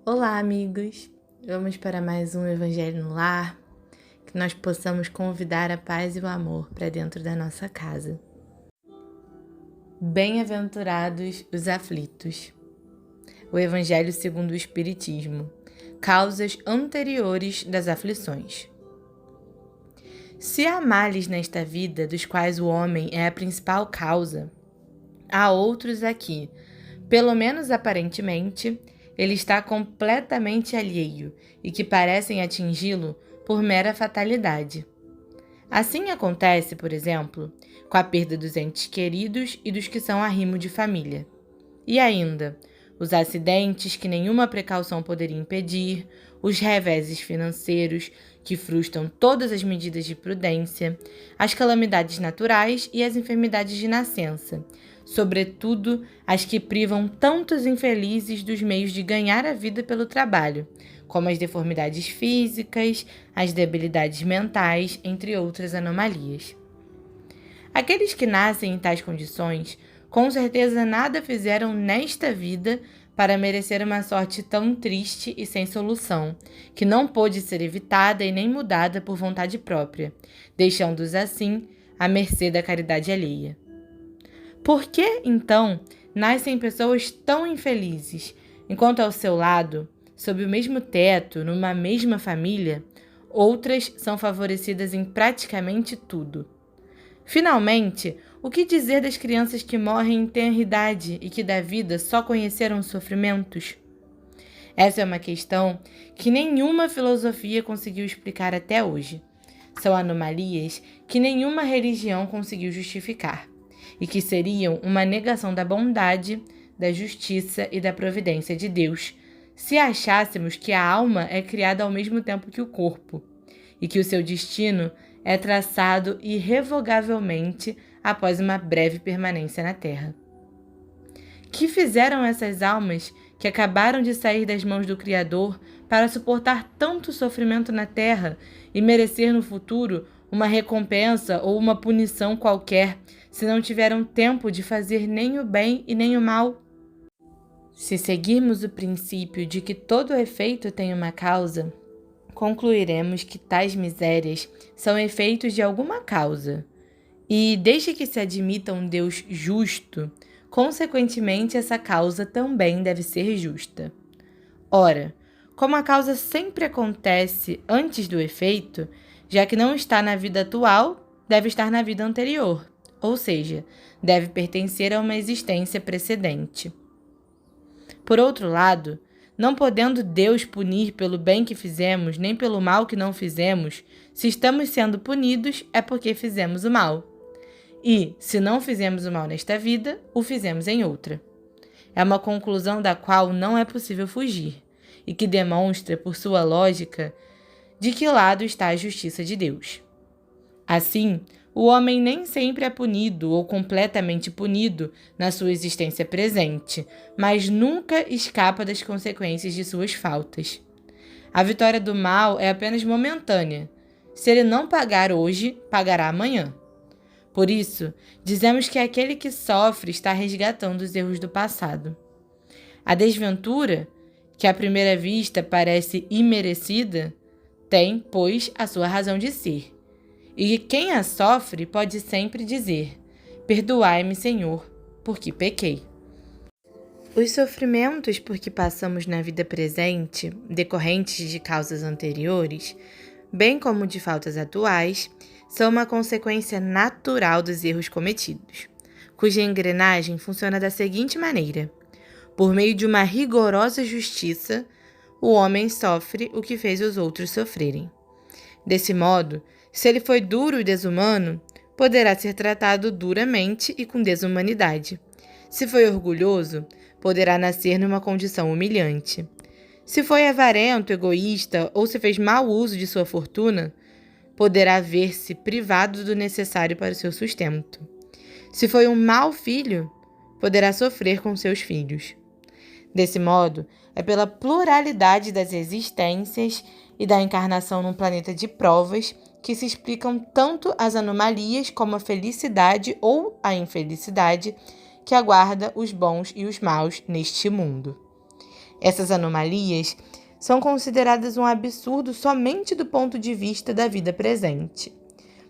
Olá, amigos! Vamos para mais um Evangelho no Lar, que nós possamos convidar a paz e o amor para dentro da nossa casa. Bem-aventurados os aflitos. O Evangelho segundo o Espiritismo. Causas anteriores das aflições. Se há males nesta vida, dos quais o homem é a principal causa, há outros aqui, pelo menos aparentemente, ele está completamente alheio e que parecem atingi-lo por mera fatalidade. Assim acontece, por exemplo, com a perda dos entes queridos e dos que são arrimo de família. E ainda, os acidentes que nenhuma precaução poderia impedir, os reveses financeiros que frustram todas as medidas de prudência, as calamidades naturais e as enfermidades de nascença, sobretudo as que privam tantos infelizes dos meios de ganhar a vida pelo trabalho, como as deformidades físicas, as debilidades mentais, entre outras anomalias. Aqueles que nascem em tais condições, com certeza nada fizeram nesta vida para merecer uma sorte tão triste e sem solução, que não pôde ser evitada e nem mudada por vontade própria, deixando-os assim à mercê da caridade alheia. Por que, então, nascem pessoas tão infelizes, enquanto ao seu lado, sob o mesmo teto, numa mesma família, outras são favorecidas em praticamente tudo? Finalmente, o que dizer das crianças que morrem em tenra idade e que da vida só conheceram sofrimentos? Essa é uma questão que nenhuma filosofia conseguiu explicar até hoje. São anomalias que nenhuma religião conseguiu justificar e que seriam uma negação da bondade, da justiça e da providência de Deus, se achássemos que a alma é criada ao mesmo tempo que o corpo e que o seu destino é traçado irrevogavelmente após uma breve permanência na Terra. Que fizeram essas almas que acabaram de sair das mãos do Criador para suportar tanto sofrimento na Terra e merecer no futuro uma recompensa ou uma punição qualquer, se não tiveram tempo de fazer nem o bem e nem o mal? Se seguirmos o princípio de que todo efeito tem uma causa, concluiremos que tais misérias são efeitos de alguma causa. E, desde que se admita um Deus justo, consequentemente essa causa também deve ser justa. Ora, como a causa sempre acontece antes do efeito, já que não está na vida atual, deve estar na vida anterior, ou seja, deve pertencer a uma existência precedente. Por outro lado, não podendo Deus punir pelo bem que fizemos, nem pelo mal que não fizemos, se estamos sendo punidos é porque fizemos o mal. E, se não fizemos o mal nesta vida, o fizemos em outra. É uma conclusão da qual não é possível fugir, e que demonstra, por sua lógica, de que lado está a justiça de Deus. Assim, o homem nem sempre é punido ou completamente punido na sua existência presente, mas nunca escapa das consequências de suas faltas. A vitória do mal é apenas momentânea. Se ele não pagar hoje, pagará amanhã. Por isso, dizemos que aquele que sofre está resgatando os erros do passado. A desventura, que à primeira vista parece imerecida, tem, pois, a sua razão de ser. E quem a sofre pode sempre dizer: perdoai-me, Senhor, porque pequei. Os sofrimentos por que passamos na vida presente, decorrentes de causas anteriores, bem como de faltas atuais, são uma consequência natural dos erros cometidos, cuja engrenagem funciona da seguinte maneira: por meio de uma rigorosa justiça, o homem sofre o que fez os outros sofrerem. Desse modo, se ele foi duro e desumano, poderá ser tratado duramente e com desumanidade. Se foi orgulhoso, poderá nascer numa condição humilhante. Se foi avarento, egoísta ou se fez mau uso de sua fortuna, poderá ver-se privado do necessário para o seu sustento. Se foi um mau filho, poderá sofrer com seus filhos. Desse modo, é pela pluralidade das existências e da encarnação num planeta de provas que se explicam tanto as anomalias como a felicidade ou a infelicidade que aguarda os bons e os maus neste mundo. Essas anomalias são consideradas um absurdo somente do ponto de vista da vida presente.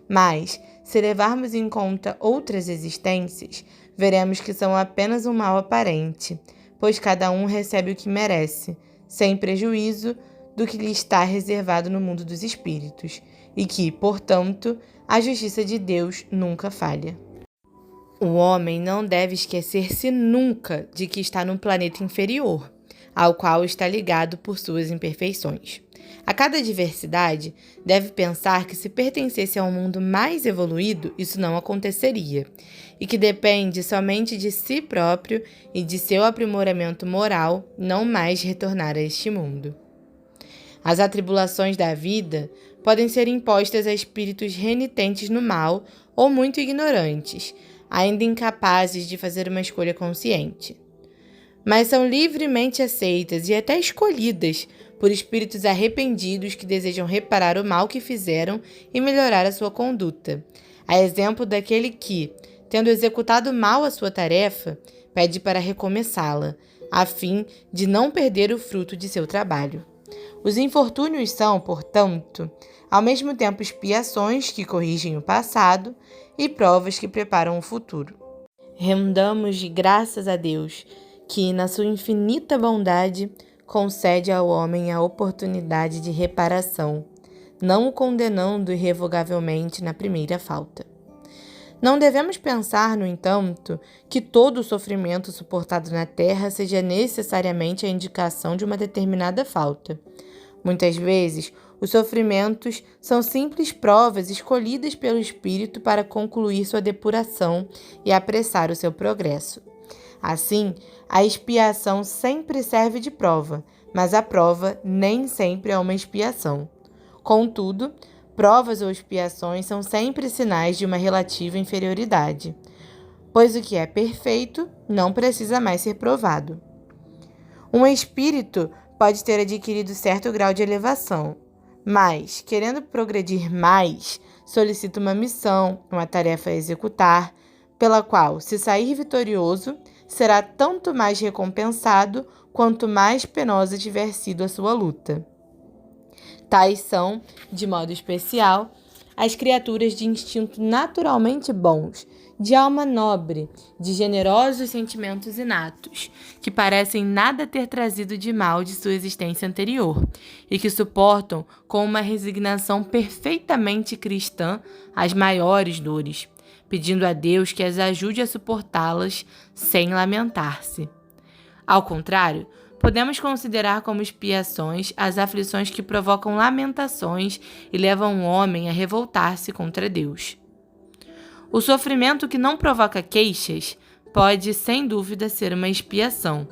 Mas, se levarmos em conta outras existências, veremos que são apenas um mal aparente, pois cada um recebe o que merece, sem prejuízo do que lhe está reservado no mundo dos espíritos, e que, portanto, a justiça de Deus nunca falha. O homem não deve esquecer-se nunca de que está num planeta inferior, ao qual está ligado por suas imperfeições. A cada diversidade, deve pensar que se pertencesse a um mundo mais evoluído, isso não aconteceria, e que depende somente de si próprio e de seu aprimoramento moral não mais retornar a este mundo. As atribulações da vida podem ser impostas a espíritos renitentes no mal ou muito ignorantes, ainda incapazes de fazer uma escolha consciente. Mas são livremente aceitas e até escolhidas por espíritos arrependidos que desejam reparar o mal que fizeram e melhorar a sua conduta. A exemplo daquele que, tendo executado mal a sua tarefa, pede para recomeçá-la, a fim de não perder o fruto de seu trabalho. Os infortúnios são, portanto, ao mesmo tempo expiações que corrigem o passado e provas que preparam o futuro. Rendamos graças a Deus, que, na sua infinita bondade, concede ao homem a oportunidade de reparação, não o condenando irrevogavelmente na primeira falta. Não devemos pensar, no entanto, que todo o sofrimento suportado na terra seja necessariamente a indicação de uma determinada falta. Muitas vezes, os sofrimentos são simples provas escolhidas pelo espírito para concluir sua depuração e apressar o seu progresso. Assim, a expiação sempre serve de prova, mas a prova nem sempre é uma expiação. Contudo, provas ou expiações são sempre sinais de uma relativa inferioridade, pois o que é perfeito não precisa mais ser provado. Um espírito pode ter adquirido certo grau de elevação, mas, querendo progredir mais, solicita uma missão, uma tarefa a executar, pela qual, se sair vitorioso, será tanto mais recompensado quanto mais penosa tiver sido a sua luta. Tais são, de modo especial, as criaturas de instinto naturalmente bons, de alma nobre, de generosos sentimentos inatos, que parecem nada ter trazido de mal de sua existência anterior e que suportam com uma resignação perfeitamente cristã as maiores dores, pedindo a Deus que as ajude a suportá-las sem lamentar-se. Ao contrário, podemos considerar como expiações as aflições que provocam lamentações e levam o homem a revoltar-se contra Deus. O sofrimento que não provoca queixas pode, sem dúvida, ser uma expiação,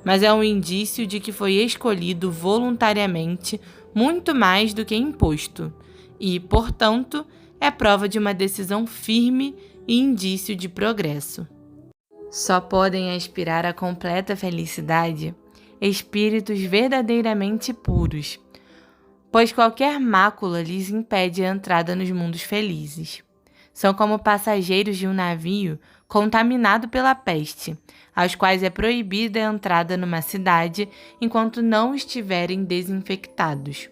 mas é um indício de que foi escolhido voluntariamente muito mais do que imposto e, portanto, é prova de uma decisão firme e indício de progresso. Só podem aspirar à completa felicidade espíritos verdadeiramente puros, pois qualquer mácula lhes impede a entrada nos mundos felizes. São como passageiros de um navio contaminado pela peste, aos quais é proibida a entrada numa cidade enquanto não estiverem desinfectados.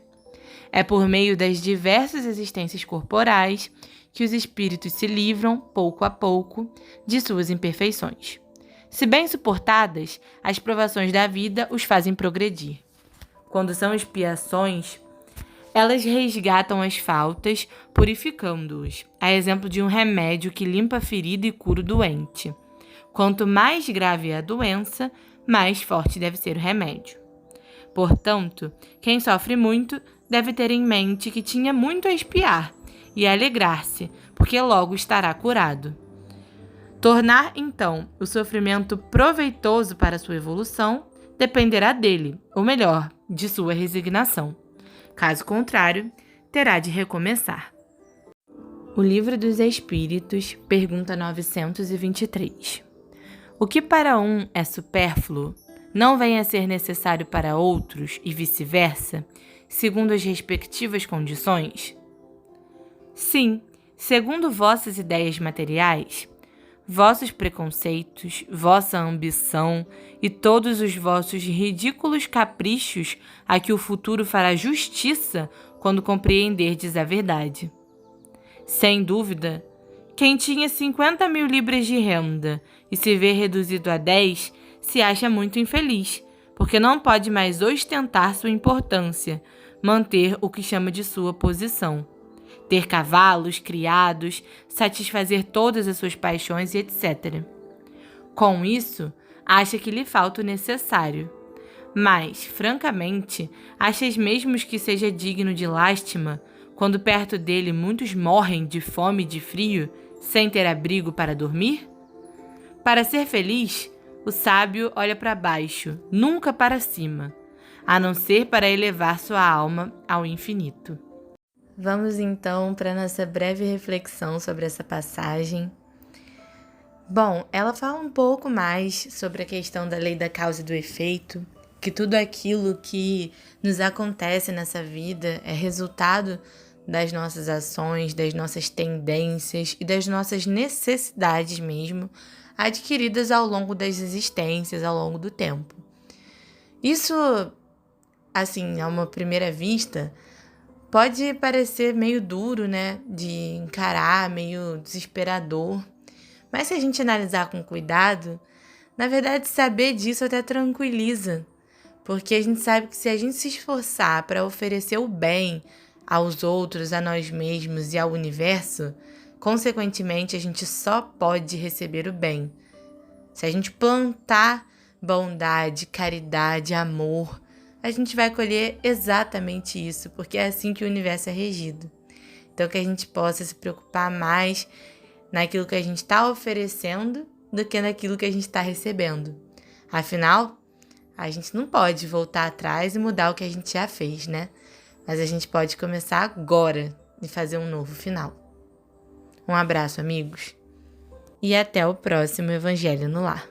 É por meio das diversas existências corporais que os espíritos se livram, pouco a pouco, de suas imperfeições. Se bem suportadas, as provações da vida os fazem progredir. Quando são expiações, elas resgatam as faltas, purificando-os, a exemplo de um remédio que limpa a ferida e cura o doente. Quanto mais grave é a doença, mais forte deve ser o remédio. Portanto, quem sofre muito deve ter em mente que tinha muito a expiar e alegrar-se, porque logo estará curado. Tornar, então, o sofrimento proveitoso para sua evolução dependerá dele, ou melhor, de sua resignação. Caso contrário, terá de recomeçar. O Livro dos Espíritos, pergunta 923. O que para um é supérfluo, não vem a ser necessário para outros e vice-versa, segundo as respectivas condições? Sim, segundo vossas ideias materiais, vossos preconceitos, vossa ambição e todos os vossos ridículos caprichos a que o futuro fará justiça quando compreenderdes a verdade. Sem dúvida, quem tinha 50.000 libras de renda e se vê reduzido a 10, se acha muito infeliz, porque não pode mais ostentar sua importância, manter o que chama de sua posição, ter cavalos, criados, satisfazer todas as suas paixões e etc. Com isso, acha que lhe falta o necessário. Mas, francamente, achas mesmo que seja digno de lástima quando perto dele muitos morrem de fome e de frio, sem ter abrigo para dormir? Para ser feliz, o sábio olha para baixo, nunca para cima, a não ser para elevar sua alma ao infinito. Vamos então para nossa breve reflexão sobre essa passagem. Bom, ela fala um pouco mais sobre a questão da lei da causa e do efeito, que tudo aquilo que nos acontece nessa vida é resultado das nossas ações, das nossas tendências e das nossas necessidades mesmo, adquiridas ao longo das existências, ao longo do tempo. Isso, assim, a uma primeira vista, pode parecer meio duro, né, de encarar, meio desesperador. Mas se a gente analisar com cuidado, na verdade saber disso até tranquiliza. Porque a gente sabe que se a gente se esforçar para oferecer o bem aos outros, a nós mesmos e ao universo, consequentemente a gente só pode receber o bem. Se a gente plantar bondade, caridade, amor, a gente vai colher exatamente isso, porque é assim que o universo é regido. Então que a gente possa se preocupar mais naquilo que a gente está oferecendo do que naquilo que a gente está recebendo. Afinal, a gente não pode voltar atrás e mudar o que a gente já fez, né? Mas a gente pode começar agora e fazer um novo final. Um abraço, amigos. E até o próximo Evangelho no Lar.